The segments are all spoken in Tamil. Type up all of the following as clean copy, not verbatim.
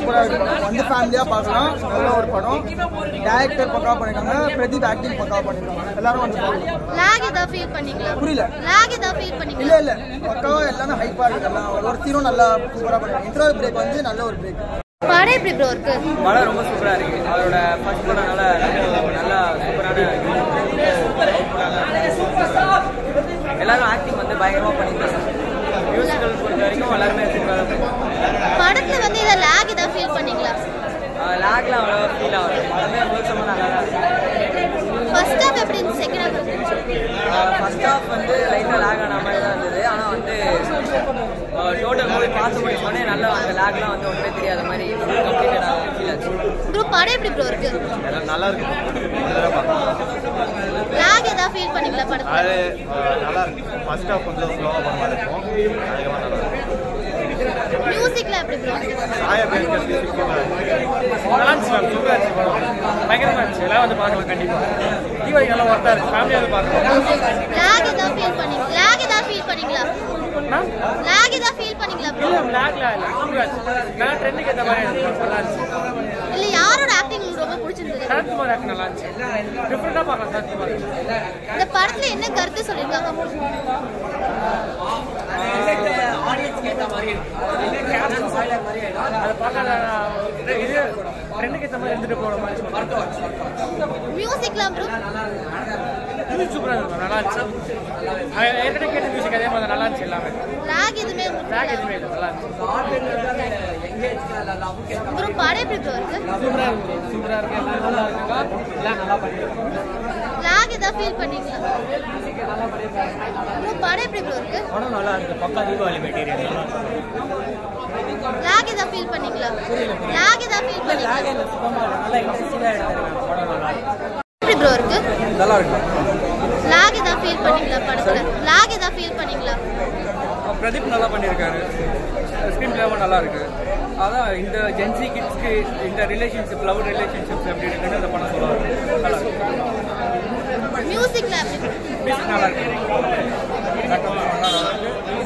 சூப்பரா இருக்கு. வந்து ஃபேமிலியா பார்க்கலாம். நல்ல ஒரு படம். டைரக்டர் பக்கா பண்ணிருக்காங்க. பிரதீப் ஆக்டிங் பக்கா பண்ணிருக்காங்க. எல்லாரும் வந்து பார்க்கலாம். லாக் ஏதா ஃபீல் பண்ணீங்களா? புரியல. லாக் ஏதா ஃபீல் பண்ணீங்களா? இல்ல பக்காவா எல்லாமே ஹைப்பா இருக்கு. எல்லாம் ஒரு சீனும் நல்லா சூப்பரா பண்ணிருக்காங்க. இன்டர்வல் பிரேக் வந்து நல்ல ஒரு பிரேக். படம் எப்படி ப்ரோ இருக்கு? படம் ரொம்ப சூப்பரா இருக்கு. அவரோட ஃபர்ஸ்ட் படம் நல்லா சூப்பரான எல்லாரும் ஆக்டிங் வந்து பயங்கரமா பண்ணிருக்காங்க. மியூசிக்கல் பொறுத்த வரைக்கும் எல்லாருமே படத்துல வந்து இத லாக் ஏதா ஃபீல் பண்ணீங்களா? லாக்லாம் அவ்வளோ ஃபீல் ஆகுது. படமே முழுசமா நல்லா தான் இருக்கு. ஃபர்ஸ்ட் ஹாஃப் எப்படி இருந்துச்சு? செகண்ட் ஹாஃப் ஃபர்ஸ்ட் ஹாஃப் வந்து லைட்டாக லாக் ஆன மாதிரி தான் இருந்தது. ஆனால் வந்து டோட்டல் மூவி பார்த்து முடிச்சோடனே நல்லா அந்த லாக்லாம் வந்து ஒன்றுமே தெரியாத மாதிரி கம்ப்ளீட்டடாக ஃபீல் ஆச்சு. ப்ரோ படம் எப்படி ப்ரோ இருக்கு? நல்லா இருக்கு. லாக் ஏதா ஃபீல் பண்ணீங்களா படத்துல? அது நல்லா இருக்கு. ஃபர்ஸ்ட் ஹாஃப் கொஞ்சம் ஸ்லோவா போற மாதிரி இருக்கும். அதுக்கு நல்லா இருக்கு. மியூசிக்ல எப்படி ப்ரோ? சாயா பேக்கர் மியூசிக் சூப்பரா இருக்கு. பயங்கரமா இருந்துச்சு. எல்லாம் வந்து பார்க்கலாம் கண்டிப்பா. தீபாவளி நல்லா ஒர்த்தா இருக்கு. ஃபேமிலியா வந்து பார்க்கலாம். லாக் ஏதா ஃபீல் பண்ணீங்களா? லாக் ஏதா ஃபீல் பண்ணீங்களா? லாக் ஏதா ஃபீல் பண்ணீங்களா ப்ரோ? லாக்ல இல்ல சூப்பரா இருந்துச்சு. நான் ட்ரெண்டுக்கு ஏத்த மாதிரி இருந்துச்சு. நல்லா இருந்துச்சு. இல்ல யாரோட ஆக்டிங் உங்களுக்கு ரொம்ப பிடிச்சிருந்தது? சரத்குமார் ஆக்ட் நல்லா இருந்துச்சு. டிஃபரெண்டா பார்க்கலாம் சரத்குமார். இந்த படத்துல என்ன கருத்து சொல்லிருக்காங்க? ஆடியன்ஸ்க்கு ஏத்த மாதிரி அதை பார்க்காத இது ட்ரெண்டுக்கு ஏத்த மாதிரி இருந்துட்டு போற மாதிரி மியூசிக்லாம் ப்ரோ மியூசிக் சூப்பரா இருக்கும். நல்லா இருந்துச்சு. ஏற்கனவே கேட்ட மியூசிக் அதே மாதிரி நல்லா இருந்துச்சு. எல்லாமே லாக் எதுவுமே லாக் எதுவுமே இல்லை. நல்லா இருந்துச்சு. ப்ரோ படம் எப்படி ப்ரோ இருக்கு? சூப்பரா இருக்கு. சூப்பரா இருக்கு. எல்லாம் நல்லா இருக்குங்க. எல்லாம் நல்லா பண்ணிருக்காங்க. லாக் ஏதா ஃபீல் பண்ணீங்களா? ப்ரோ படம் எப்படி ப்ரோ இருக்கு? படம் நல்லா இருக்கு. பக்கா தீபாவளி மெட்டீரியல் நல்லா இருக்கு. லாக் ஏதா ஃபீல் பண்ணீங்களா? லாக் ஏதா ஃபீல் பண்ணீங்களா? லாக் இல்ல சுத்தமா நல்லா இன்ட்ரெஸ்டிங்கா எடுத்திருக்காங்க. படம் நல்லா இருக்கு. எப்படி ப்ரோ இருக்கு? நல்லா இருக்கு. லாக் ஏதா ஃபீல் பண்ணீங்களா படத்துல? லாக் ஏதா ஃபீல் பண்ணீங்களா? பிரதீப் நல்லா பண்ணியிருக்காரு. ஸ்க்ரீன் பிளேவும் நல்லா இருக்கு. அதான் இந்த ஜென்சி கிட்ஸ்க்கு இந்த ரிலேஷன்ஷிப் லவ் ரிலேஷன்ஷிப்ஸ் எப்படி இருக்குன்னு அந்த படம் சொல்லுவாங்க. நல்லா இருக்கு. மியூசிக்ல எப்படி? மியூசிக் நல்லா இருக்கு.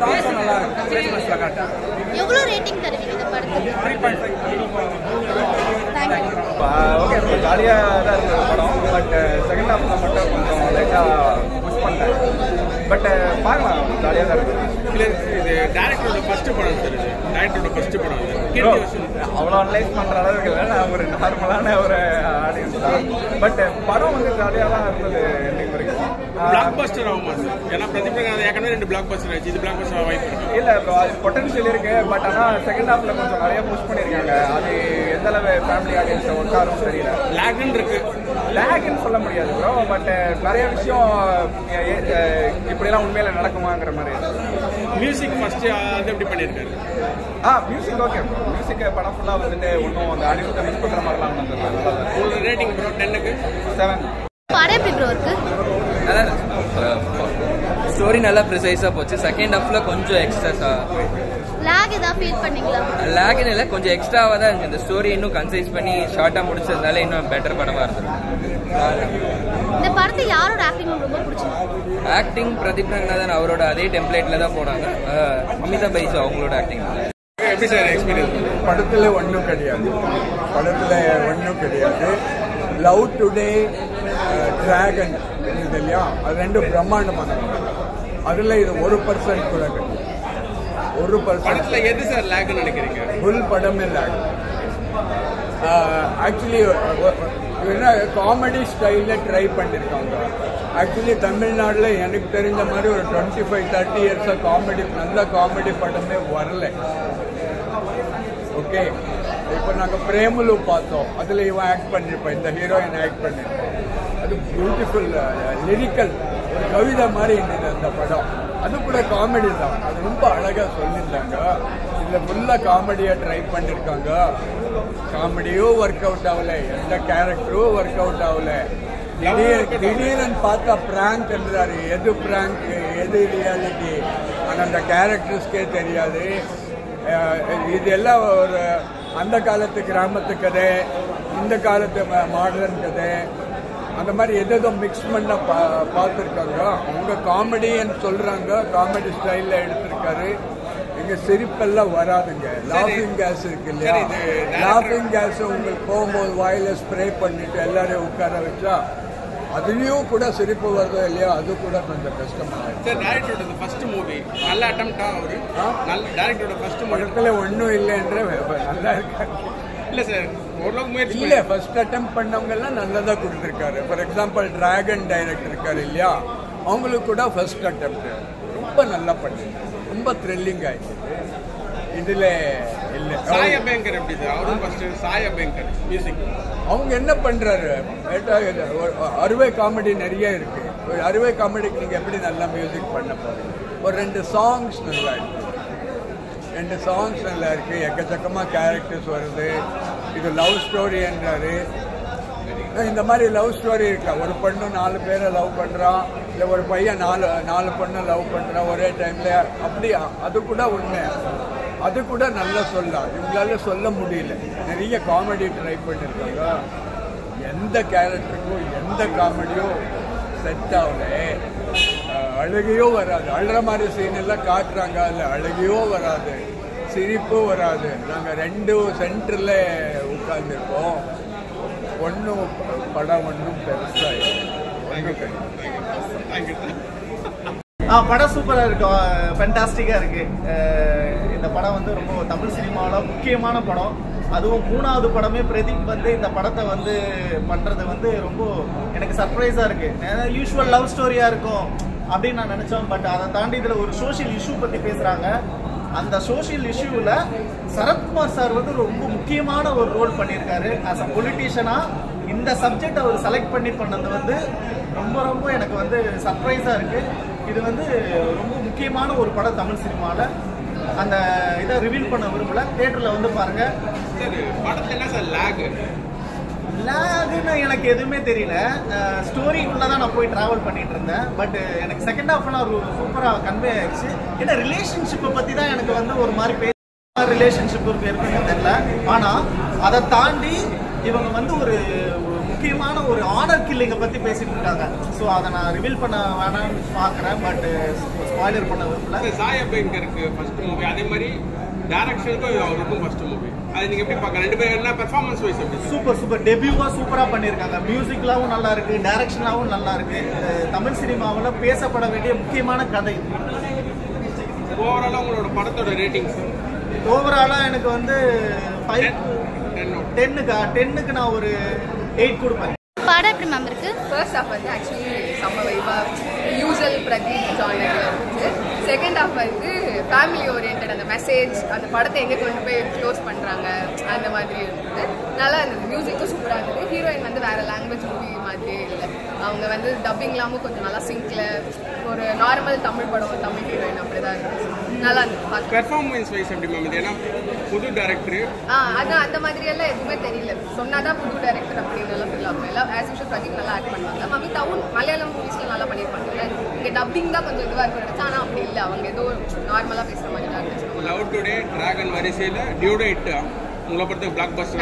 சாங்ஸும் நல்லா இருக்கு. கிறிஸ்மஸ்ல கரெக்டா எவ்வளவு ரேட்டிங் தருவீங்க இந்த படத்துக்கு? 3.5. Thank you. ஓகே ஜாலியாக தான் இருக்குது படம். பட் செகண்ட் ஹாஃப்ல மட்டும் கொஞ்சம் லைட்டாக புஷ் பண்ணிட்டேன். பட் பார்க்கலாம், ஜாலியாக தான் இருக்குது. இல்லை இது டேரக்டரோட ஃபர்ஸ்ட் படம் சார். இது டேரக்டரோட ஃபர்ஸ்ட் படம். அவ்வளோ அனலைஸ் பண்ணுற அளவுக்கு இல்லை. நான் ஒரு நார்மலான ஒரு ஆடியன்ஸ் தான். பட் படம் வந்து ஜாலியாக தான் இருந்தது இன்னைக்கு வரைக்கும். பிளாக் பஸ்டர் ஆகுமா சார்? ஏன்னா பிரதீப் ஏற்கனவே 2 பிளாக் பஸ்டர் ஆச்சு. இது பிளாக் பஸ்டர் வாய்ப்பு இருக்கு. இல்லை ப்ரோ, அது பொட்டன்ஷியல் இருக்கு. பட் ஆனால் செகண்ட் ஹாஃப்ல கொஞ்சம் நிறைய புஷ் பண்ணியிருக்காங்க. அது எந்த அளவு ஃபேமிலி ஆடியன்ஸை ஒர்க்காரும் தெரியல. லேக்னு இருக்கு. லேக்னு சொல்ல முடியாது ப்ரோ. பட் நிறைய விஷயம் இப்படிலாம் உண்மையில நடக்குமாங்கிற மாதிரி. மியூசிக் ஃபர்ஸ்ட் அது எப்படி பண்ணியிருக்காரு? Music okay bro. மியூசிக் படம் ஃபுல்லாக வந்துட்டு ஒன்றும் அந்த ஆடியன்ஸை மிஸ் பண்ணுற மாதிரிலாம் வந்துருக்கு. நல்லா தான். ஒரு ரேட்டிங் ப்ரோ 10க்கு 7. படம் எப்படி ப்ரோ இருக்கு? நல்லா ஸ்டோரி நல்லா ப்ரிசைஸாக போச்சு. செகண்ட் ஹாஃப்ல கொஞ்சம் எக்ஸ்ட்ரா லாக் ஏதா ஃபீல் பண்ணீங்களா? லாக்னு இல்லை, கொஞ்சம் எக்ஸ்ட்ராவாக தான் இருந்துச்சு. இந்த ஸ்டோரி இன்னும் கன்சைஸ் பண்ணி ஷார்ட்டாக முடிச்சதுனால இன்னும் பெட்டர் படமாக இருந்தது. இந்த படத்தை யாரோட ஆக்டிங் ரொம்ப பிடிச்சிருக்கு? ஆக்டிங் பிரதீப் ரங்கநாதன் அவரோட அதே டெம்ப்ளேட்டில் தான் போனாங்க. அமிதா பைஜு அவங்களோட ஆக்டிங். எப்படி சார் எக்ஸ்பீரியன்ஸ்? படத்தில் ஒன்றும் கிடையாது. லவ் டுடே டிராகன் இது இல்லையா, அது 2 பிரம்மாண்டமான அதில் இது 1% கூட கிடையாது. 1% படத்தில் எது சார் லேக்னு நினைக்கிறீங்க? ஃபுல் படமே லேக். ஆக்சுவலி என்ன காமெடி ஸ்டைலில் ட்ரை பண்ணியிருக்காங்க. ஆக்சுவலி தமிழ்நாட்டில் எனக்கு தெரிஞ்ச மாதிரி ஒரு 25-30 இயர்ஸாக நல்ல காமெடி படமே வரல. ஓகே, இப்போ நாங்கள் பிரேமலு பார்த்தோம். அதில் இவன் ஆக்ட் பண்ணியிருப்பான், இந்த ஹீரோயின் ஆக்ட் பண்ணியிருப்பான். அது பியூட்டிஃபுல் லிரிக்கல், ஒரு கவிதை மாதிரி இருந்தது அந்த படம். அது கூட காமெடி தான். அது ரொம்ப அழகாக சொல்லியிருந்தாங்க. இதில் ஃபுல்லாக காமெடியாக ட்ரை பண்ணியிருக்காங்க. காமெடியும் ஒர்க் அவுட் ஆகலை, எந்த கேரக்டரும் ஒர்க் அவுட் ஆகலை. திடீர்னு பார்த்தா பிராங்க் என்றாரு. எது பிராங்க் எது ரியாலிட்டி ஆனால் அந்த கேரக்டர்ஸ்க்கே தெரியாது. இதெல்லாம் ஒரு அந்த காலத்து கிராமத்து கதை, இந்த காலத்து மாடர்ன் கதை, அந்த மாதிரி எதோ மிக்ஸ் பண்ண பார்த்துருக்காங்க. அவங்க காமெடின்னு சொல்கிறாங்க, காமெடி ஸ்டைலில் எடுத்திருக்காரு. இங்கே சிரிப்பெல்லாம் வராதுங்க. லாஃபிங் கேஸ் இருக்கு இல்லையா, லாஃபிங் கேஸ் உங்களுக்கு போகும்போது வாயில ஸ்ப்ரே பண்ணிட்டு எல்லாரையும் உட்கார வச்சா அதுலேயும் கூட சிரிப்பு வருதோ இல்லையா, அது கூட கொஞ்சம் கஷ்டமாக. சார் டைரக்டரோட ஃபர்ஸ்ட் மூவி நல்ல அட்டெம்ப்டா அவரு, நல்ல டைரக்டரோட ஃபர்ஸ்ட் படத்தில் ஒன்றும் இல்லைன்ற நல்லா இருக்காரு. இல்லை சார் ஓரளவுக்கு முயற்சி இல்லை, ஃபர்ஸ்ட் அட்டெம்ப்ட் பண்ணவங்க எல்லாம் நல்லதாக கொடுத்துருக்காரு. ஃபார் எக்ஸாம்பிள் டிராகன் டைரக்டர் இருக்காரு இல்லையா, அவங்களுக்கு கூட ஃபர்ஸ்ட் அட்டெம்ப்ட் ரொம்ப நல்லா பண்ணி ரொம்ப த்ரில்லிங் ஆயிடுச்சு. இதில் இல்லை சாய் அபயங்கர் எப்படி சார், அவரும் ஃபர்ஸ்ட் சாய் அபயங்கர் மியூசிக் அவங்க என்ன பண்ணுறாரு, அறுவை காமெடி நிறைய இருக்கு. அறுவை காமெடிக்கு நீங்கள் எப்படி நல்லா மியூசிக் பண்ண போகிறீங்க? ஒரு 2 சாங்ஸ் நல்லா இருக்கு, 2 சாங்ஸ் நல்லா இருக்கு. எக்கச்சக்கமாக கேரக்டர்ஸ் வருது. இது லவ் ஸ்டோரின்றாரு. இந்த மாதிரி லவ் ஸ்டோரி இருக்கா, ஒரு பொண்ணு 4 பேரை லவ் பண்ணுறான், இல்லை ஒரு பையன் 4 பொண்ணை லவ் பண்ணுறான் ஒரே டைமில், அப்படி அது கூட உண்மை. அது கூட நல்லா சொல்லலாம். இவங்களால சொல்ல முடியல. நிறைய காமெடி ட்ரை பண்ணியிருக்காங்க. எந்த கேரக்டருக்கும் எந்த காமெடியும் செட் ஆகல. அழுகையோ வராது. அழுற மாதிரி சீன் எல்லாம் காட்டுறாங்க, அதில் அழுகையோ வராது, சிரிப்பும் வராது. நாங்கள் 2 சென்டரில் உட்கார்ந்துருக்கோம். ஒன்றும் படம் ஒன்றும் பெருசாக படம் சூப்பராக இருக்கும், ஃபென்டாஸ்டிக்காக இருக்குது. இந்த படம் வந்து ரொம்ப தமிழ் சினிமாவில் முக்கியமான படம். அதுவும் 3வது படமே பிரதீப் வந்து இந்த படத்தை வந்து பண்ணுறது வந்து ரொம்ப எனக்கு சர்ப்ரைஸாக இருக்குது. யூஸ்வல் லவ் ஸ்டோரியாக இருக்கும் அப்படின்னு நான் நினச்சோம். பட் அதை தாண்டி இதில் ஒரு சோஷியல் இஷ்யூ பற்றி பேசுகிறாங்க. அந்த சோஷியல் இஷ்யூவில் சரத்குமார் சார் வந்து ரொம்ப முக்கியமான ஒரு ரோல் பண்ணியிருக்காரு. ஆஸ் அ பொலிட்டீஷியனாக இந்த சப்ஜெக்ட் அவர் செலக்ட் பண்ணது வந்து ரொம்ப ரொம்ப எனக்கு வந்து சர்ப்ரைஸாக இருக்குது. இது வந்து ரொம்ப முக்கியமான ஒரு படம் தமிழ் சினிமாவில். அந்த இதை ரிவீல் பண்ண விரும்பல, தியேட்டரில் வந்து பாருங்கள். படத்தில் என்ன சார் லேகுன்னு எனக்கு எதுவுமே தெரியல. ஸ்டோரிக்குள்ளே தான் நான் போய் ட்ராவல் பண்ணிட்டு இருந்தேன். பட் எனக்கு செகண்ட் ஹாஃப்லாம் ஒரு சூப்பராக கன்வே ஆயிடுச்சு. ஏன்னா ரிலேஷன்ஷிப்பை பற்றி தான் எனக்கு வந்து ஒரு மாதிரி ரிலேஷன்ஷிப் இருக்குன்னு தெரியல. ஆனால் அதை தாண்டி இவங்க வந்து ஒரு முக்கியமான ஒரு ஆனர் கில்லிங்கை பற்றி பேசிட்டு இருக்காங்க. ஸோ அதை நான் ரிவீல் பண்ண வேணாம்னு பார்க்குறேன். பட் ஸ்பாய்லர் பண்ண விரும்பல. சாய் அபயங்கருக்கு ஃபர்ஸ்ட் மூவி, அதே மாதிரி டைரக்ஷனுக்கும் அவருக்கும் ஃபர்ஸ்ட் மூவி. அது நீங்கள் எப்படி பார்க்க 2 பேரும் என்ன பெர்ஃபார்மன்ஸ் வைஸ் எப்படி? சூப்பர் டெபியூவாக சூப்பராக பண்ணியிருக்காங்க. மியூசிக்லாவும் நல்லா இருக்கு, டைரக்ஷனாகவும் நல்லா இருக்கு. தமிழ் சினிமாவில் பேசப்பட வேண்டிய முக்கியமான கதை. ஓவராலாக உங்களோட படத்தோட ரேட்டிங்ஸ்? ஓவராலாக எனக்கு வந்து 10க்கு நான் ஒரு 8 கொடுப்பேன். படம் எப்படி மேம் இருக்கு? ஃபர்ஸ்ட் ஹாஃப் வந்து ஆக்சுவலி செம்ம வைபா யூஸ்வல் பிரதீப் ஜானரில் இருந்துச்சு. செகண்ட் ஹாஃப் வந்து ஃபேமிலி ஓரியன்ட், அந்த மெசேஜ், அந்த படத்தை எங்கே கொண்டு போய் க்ளோஸ் பண்ணுறாங்க அந்த மாதிரி இருந்தது. நல்லா இருந்தது. மியூசிக்கும் சூப்பராக இருந்தது. ஹீரோயின் வந்து வேறு லாங்குவேஜ் மூவி மாதிரியே இல்லை. அவங்க வந்து டப்பிங்லாமும் கொஞ்சம் நல்லா சிங்கில் ஒரு நார்மல் தமிழ் படம், தமிழ் ஹீரோயின் அப்படி தான் இருந்துச்சு. நல்லா இருந்தது. பெர்ஃபார்மன்ஸ் வைஸ் எப்படி மேம்? இது ஏன்னா புது டேரக்டர், அதான் அந்த மாதிரியெல்லாம் எதுவுமே தெரியல. சொன்னாதான் புது டேரக்டர் அப்படின்னு எல்லாம் சொல்லாமல் எல்லாம் ஆஸ் யூஷுவல் பிரதீப் நல்லா ஆக்ட் பண்ணுவாங்க. மம்மி டவுன் மலையாளம் மூவிஸ்லாம் நல்லா பண்ணியிருப்பாங்க. இங்கே டப்பிங் தான் கொஞ்சம் இதுவாக இருக்கும். ஆனால் அப்படி இல்லை, அவங்க ஏதோ நார்மலாக பேசுகிற மாதிரி தான் இருந்துச்சு. லவ் டுடே, டிராகன் வரிசையில் டியூடோ ஹிட் உங்களை பொறுத்த பிளாக் பஸ்டர்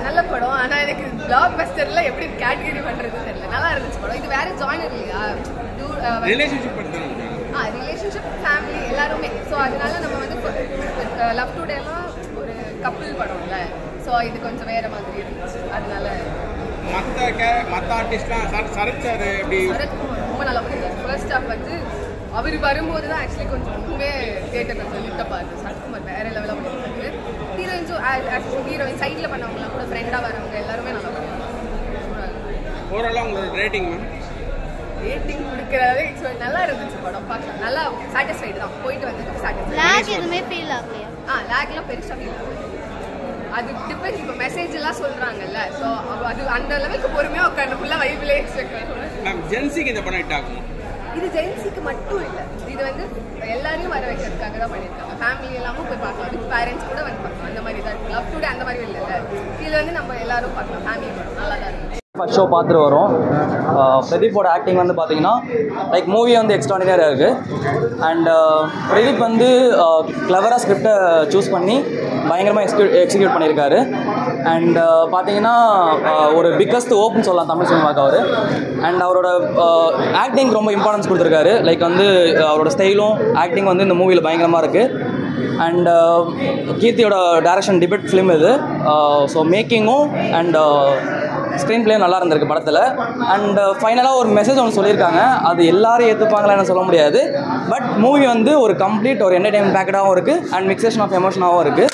நல்ல படம். ஆனால் எனக்கு பிளாக் பஸ்டர்ல எப்படி கேட்டகரி பண்ணுறதுன்னு தெரியல. நல்லா இருந்துச்சு படம். இது வேற ஜானர் இல்லையா, ரிலேஷன்ஷிப் படுத்துறாங்க. ரிலேஷன்ஷிப் ஃபேமிலி எல்லாருமே. ஸோ அதனால நம்ம வந்து லவ் டுடேலாம் ஒரு கப்பிள் படம்ல. ஸோ இது கொஞ்சம் வேற மாதிரி இருந்துச்சு. அதனால மற்ற ஆர்டிஸ்ட்லாம் சரத்குமார் எப்படி? சரத்குமார் ரொம்ப நல்லா பண்ணிருக்காரு. ஃபர்ஸ்ட் ஹாஃப் வந்து அவர் வரும்போது தான் ஆக்சுவலி கொஞ்சம் ரொம்பவே தியேட்டர் கொஞ்சம் லிட்டப்பாக இருக்குது. சரத்குமார் வேற லெவலாக பண்ணியிருக்காரு. ஹீரோயின்ஸும் ஹீரோயின் சைடில் பண்ணவங்களாம் கூட ஃப்ரெண்டாக வரவங்க எல்லாருமே நல்லா பண்ணியிருக்காங்க. ஓவராலாக உங்களோட ரேட்டிங் மேம்? ரேட்டிங் கொடுக்கறதே நல்லா இருந்துச்சு படம். பார்க்கலாம், நல்லா சாட்டிஸ்ஃபைடு தான். போயிட்டு வந்து சாட்டிஸ்ஃபைடு. லேக் எதுவுமே ஃபீல் ஆகலையா? லேக்லாம் பெருசாக ஃபீல் ஆகல. அது டிபெண்ட்ஸ். இப்போ மெசேஜ் எல்லாம் சொல்றாங்கல்ல, ஸோ அது அந்த அளவுக்கு பொறுமையாக உட்காந்து ஃபுல்லாக வைபிலே எக்ஸ்பெக்ட் பண்ணுவேன். மேம் ஜென்சிக்கு இந்த படம் ஹிட் ஆகும்? இது ஜென்சிக்கு மட்டும் இல்லை, இது வந்து எல்லாரையும் வர வைக்கிறதுக்காக தான் பண்ணியிருக்காங்க. ஃபேமிலி எல்லாமும் போய் பார்க்கலாம், வித் பேரண்ட்ஸ் கூட வந்து பார்க்கலாம். அந்த மாதிரி தான் இருக்குது. லவ் டுடே அந்த மாதிரி இல்லைல்ல, இதில் வந்து நம்ம எல்லாரும் பார்க்கலாம். ஃபேமிலி படம் நல்லா தான் இருக்குது. ஃபர்ஸ்ட் ஷோ பார்த்துட்டு வரோம். பிரதீப்போட ஆக்டிங் வந்து பார்த்தீங்கன்னா லைக் மூவியே வந்து எக்ஸ்ட்ராடினரியாக இருக்குது. அண்ட் பிரதீப் வந்து கிளவராக ஸ்கிரிப்டை சூஸ் பண்ணி பயங்கரமாக எக்ஸிக்யூட் பண்ணியிருக்காரு. அண்ட் பார்த்தீங்கன்னா ஒரு பிக்கஸ்ட் ஓப்னு சொல்லலாம் தமிழ் சினிமாவுக்கு அவர். அண்ட் அவரோட ஆக்டிங் ரொம்ப இம்பார்ட்டன்ஸ் கொடுத்துருக்காரு. லைக் வந்து அவரோட ஸ்டைலும் ஆக்டிங் வந்து இந்த மூவியில் பயங்கரமாக இருக்குது. அண்ட் கீர்த்தியோட டைரக்ஷன் டிபெட் ஃபிலிம் இது. ஸோ மேக்கிங்கும் அண்ட் ஸ்க்ரீன் பிளேயும் நல்லா இருந்திருக்கு படத்தில். அண்ட் ஃபைனலாக ஒரு மெசேஜ் ஒன்று சொல்லியிருக்காங்க. அது எல்லாரும் ஏற்றுப்பாங்களான்னு சொல்ல முடியாது. பட் மூவி வந்து ஒரு கம்ப்ளீட் ஒரு என்டர்டைன்மெண்ட் பேக்கடாகவும் இருக்குது அண்ட் மிக்சேஷன் ஆஃப் எமோஷனாகவும் இருக்குது.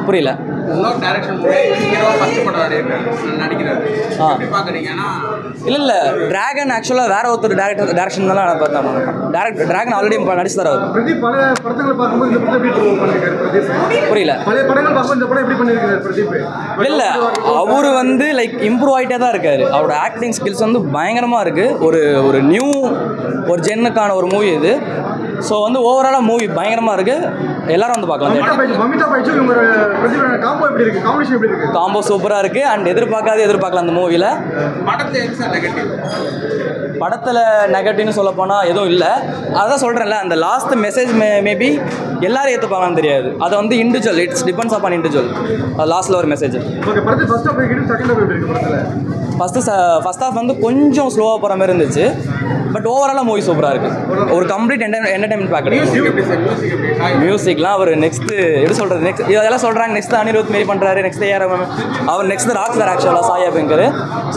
புரியல. இல்லை டிராகன் ஆக்சுவலாக வேற ஒருத்தர் டேரக்ஷன் தான் நான் பார்த்தேன். டிராகன் ஆல்ரெடி நடிச்சு தர அவர். புரியல. இல்லை அவரு வந்து லைக் இம்ப்ரூவ் ஆகிட்டே தான் இருக்காரு. அவரோட ஆக்டிங் ஸ்கில்ஸ் வந்து பயங்கரமாக இருக்குது. ஒரு நியூ ஒரு ஜென்னுக்கான ஒரு மூவி இது. ஸோ வந்து ஓவராலாக மூவி பயங்கரமாக இருக்குது. எல்லாரும் வந்து பார்க்கலாம். காம்போ சூப்பராக இருக்குது அண்ட் எதிர்பார்க்கலாம் அந்த மூவியில். படத்தில் நெகட்டிவ்னு சொல்ல போனால் எதுவும் இல்லை. அதான் சொல்கிறேன்ல, அந்த லாஸ்ட் மெசேஜ் மேபி எல்லாரும் ஏற்றுப்பாங்கன்னு தெரியாது. அதை வந்து individual, it's depends upon individual. லாஸ்ட்டில் ஒரு மெசேஜ். ஃபர்ஸ்ட் ஹாஃப் வந்து கொஞ்சம் ஸ்லோவாக போகிற மாதிரி இருந்துச்சு. பட் ஓவராலாக மூவி சூப்பராக இருக்குது. ஒரு கம்ப்ளீட் என்டர்டைன்மெண்ட் பேக்கேஜ். மியூசிக்லாம் அவர் நெக்ஸ்ட்டு எப்படி சொல்கிறது, நெக்ஸ்ட் இதெல்லாம் சொல்கிறாங்க. நெக்ஸ்ட் அனிருத் மாரி பண்ணுறாரு, நெக்ஸ்ட் அவர் நெக்ஸ்ட் ராக் ஸ்டார் ஆக்சுவலாக சாயா பெங்கர்.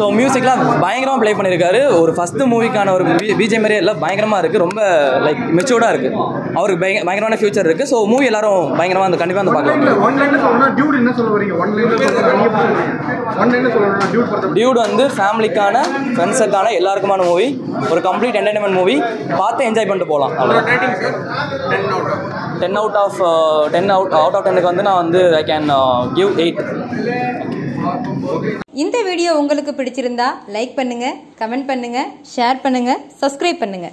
ஸோ மியூசிக்லாம் பயங்கரமாக ப்ளே பண்ணியிருக்காரு. ஒரு ஃபஸ்ட்டு மூவிக்கான ஒரு பிஜே மாதிரியே எல்லாம் பயங்கரமாக இருக்குது. ரொம்ப லைக் மெச்சூர்டாக இருக்குது. அவருக்கு பயங்கரமான ஃபியூச்சர் இருக்குது. ஸோ மூவி எல்லாரும் பயங்கரமாக வந்து கண்டிப்பாக வந்து பார்க்கலாம். டியூட் வந்து ஃபேமிலிக்கான, ஃப்ரெண்ட்ஸுக்கான, எல்லாருக்குமான மூவி. ஒரு கம்ப்ளீட் என்டர்டைன்மெண்ட் மூவி. பார்த்து என்ஜாய் பண்ணிட்டு போகலாம். 10 out of 10க்கு வந்து நான் வந்து ஐ கேன் கிவ் 8. இந்த வீடியோ உங்களுக்கு பிடிச்சிருந்தா லைக் பண்ணுங்க, கமெண்ட் பண்ணுங்க, ஷேர் பண்ணுங்க, சப்ஸ்கிரைப் பண்ணுங்க.